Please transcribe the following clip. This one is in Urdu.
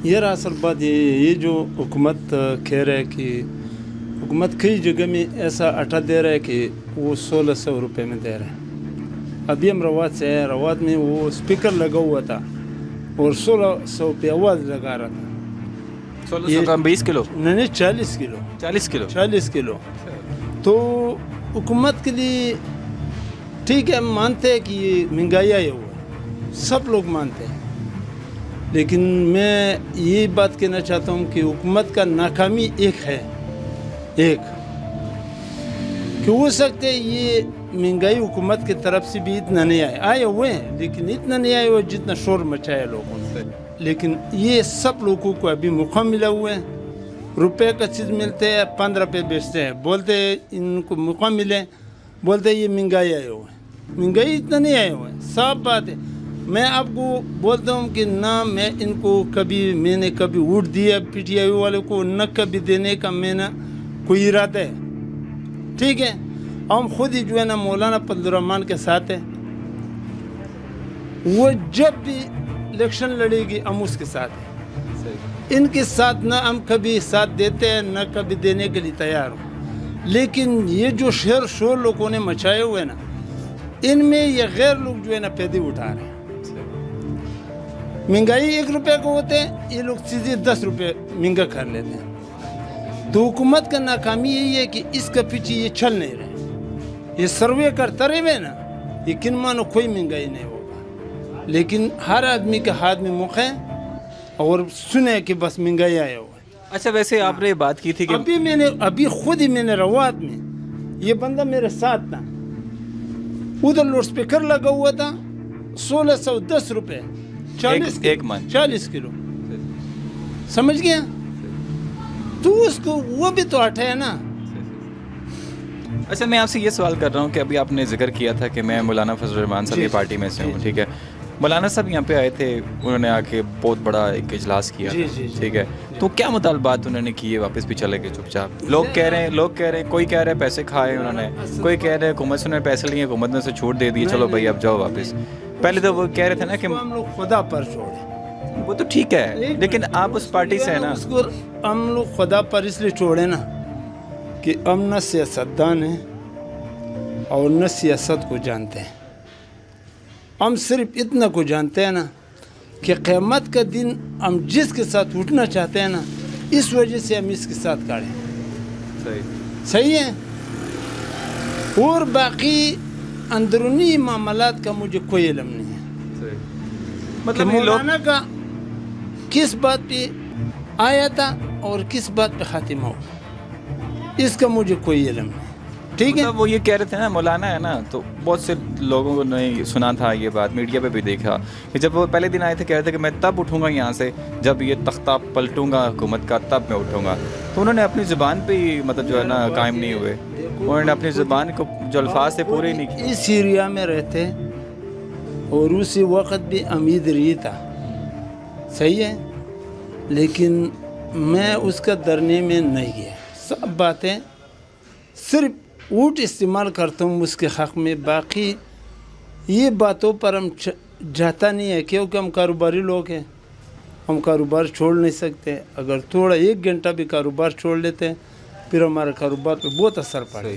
یہ اصل بات یہ جو حکومت کہہ رہا ہے کہ حکومت کئی جگہ میں ایسا آٹا دے رہا ہے کہ وہ 1600 روپے میں دے رہا ہے. ابھی ہم روات سے ہیں, روات میں وہ اسپیکر لگا ہوا تھا اور 1600 پہ آواز لگا رہا تھا. 1600 کا 20 کلو نہیں 40 کلو 40 کلو. تو حکومت کے لیے ٹھیک ہے, ہم مانتے ہیں کہ یہ مہنگائی آئی ہوا ہے, سب لوگ مانتے ہیں, لیکن میں یہ بات کہنا چاہتا ہوں کہ حکومت کا ناکامی ایک ہے, ایک کہ ہو سکتے یہ مہنگائی حکومت کی طرف سے بھی اتنا نہیں آئے ہوئے ہیں, لیکن اتنا نہیں آئے ہوئے جتنا شور مچایا لوگوں نے. لیکن یہ سب لوگوں کو ابھی موقع ملا ہوا ہے, روپے کا چیز ملتے ہیں 15 پہ بیچتے ہیں, بولتے ہیں ان کو موقع ملے, بولتے ہیں یہ مہنگائی آئے ہوئے ہیں. مہنگائی اتنا نہیں آئے ہوئے ہیں, صاف بات ہے. میں آپ کو بولتا ہوں کہ نہ میں ان کو میں نے کبھی ووٹ دیا پی ٹی آئی والے کو, نہ کبھی دینے کا میں نے کوئی ارادہ ہے. ٹھیک ہے, ہم خود ہی جو ہے نا مولانا فضل الرحمان کے ساتھ ہے, وہ جب بھی الیکشن لڑے گی ہم اس کے ساتھ ہیں. ان کے ساتھ نہ ہم کبھی ساتھ دیتے ہیں نہ کبھی دینے کے لیے تیار ہوں. لیکن یہ جو شور لوگوں نے مچائے ہوئے نا, ان میں یہ غیر لوگ جو ہے نا پیدے اٹھا رہے ہیں. مہنگائی 1 روپے کو ہوتے ہیں, یہ لوگ چیزیں 10 روپے مہنگا کر لیتے ہیں. تو حکومت کا ناکامی یہی ہے کہ اس کا پیچھے یہ چل نہیں رہے. یہ سروے کرتا رہے نا, یقین مانو کوئی مہنگائی نہیں ہوگا, لیکن ہر آدمی کے ہاتھ میں موقع ہے اور سنے کہ بس مہنگائی آیا ہوا ہے. اچھا, ویسے آپ نے بات کی تھی کہ ابھی خود ہی میں نے روات میں یہ بندہ میرے ساتھ تھا, ادھر لاؤڈ اسپیکر لگا ہوا تھا, 1610 روپے 40 کلو, سمجھ گیا. تو اس کو وہ بھی تو ہٹا ہے نا. اچھا, میں آپ سے یہ سوال کر رہا ہوں کہ ابھی آپ نے ذکر کیا تھا کہ میں مولانا فضل الرحمان صاحب کی پارٹی میں سے ہوں. ٹھیک ہے, مولانا صاحب یہاں پہ آئے تھے, انہوں نے آ کے بہت بڑا ایک اجلاس کیا. ٹھیک ہے, تو کیا مطالبات انہوں نے کیے, واپس بھی چلے گئے چپ چاپ. لوگ کہہ رہے ہیں کوئی کہہ رہے ہیں پیسے کھائے انہوں نے, کوئی کہہ رہے ہیں حکومت سے انہوں نے پیسے لیے, حکومت نے اسے چھوٹ دے دی, چلو بھائی اب جاؤ واپس. پہلے تو وہ کہہ رہے تھے نا کہ ہم لوگ خدا پر چھوڑے. وہ تو ٹھیک ہے, لیکن آپ اس پارٹی سے ہیں نا. اس کو ہم لوگ خدا پر اس لیے چھوڑے نا کہ ہم نہ سیاستدان ہیں اور نہ سیاست کو جانتے ہیں. ہم صرف اتنا کو جانتے ہیں نا کہ قیامت کا دن ہم جس کے ساتھ اٹھنا چاہتے ہیں نا, اس وجہ سے ہم اس کے ساتھ کھڑے. صحیح ہے. اور باقی اندرونی معاملات کا مجھے کوئی علم نہیں ہے. مطلب مولانا کا کس بات پہ آیا تھا اور کس بات پہ خاتمہ ہو, اس کا مجھے کوئی علم نہیں. ٹھیک ہے, وہ یہ کہہ رہے تھے نا مولانا ہے نا, تو بہت سے لوگوں کو نہیں سنا تھا یہ بات, میڈیا پہ بھی دیکھا کہ جب وہ پہلے دن آئے تھے کہہ رہے تھے کہ میں تب اٹھوں گا یہاں سے جب یہ تختہ پلٹوں گا حکومت کا, تب میں اٹھوں گا. تو انہوں نے اپنی زبان پہ ہی مطلب جو ہے نا قائم نہیں ہوئے, انہوں نے اپنی زبان کو جو الفاظ سے پورے نہیں کیے. اس ایریا میں رہتے اور اسی وقت بھی امید رہی تھا. صحیح ہے, لیکن میں اس کا درنے میں نہیں گیا. سب باتیں صرف ووٹ استعمال کرتا ہوں اس کے حق میں, باقی یہ باتوں پر ہم جاتا نہیں ہے, کیونکہ ہم کاروباری لوگ ہیں. ہم کاروبار چھوڑ نہیں سکتے. اگر تھوڑا 1 گھنٹہ بھی کاروبار چھوڑ لیتے ہیں پھر ہمارے کاروبار پہ بہت اثر پڑتا ہے.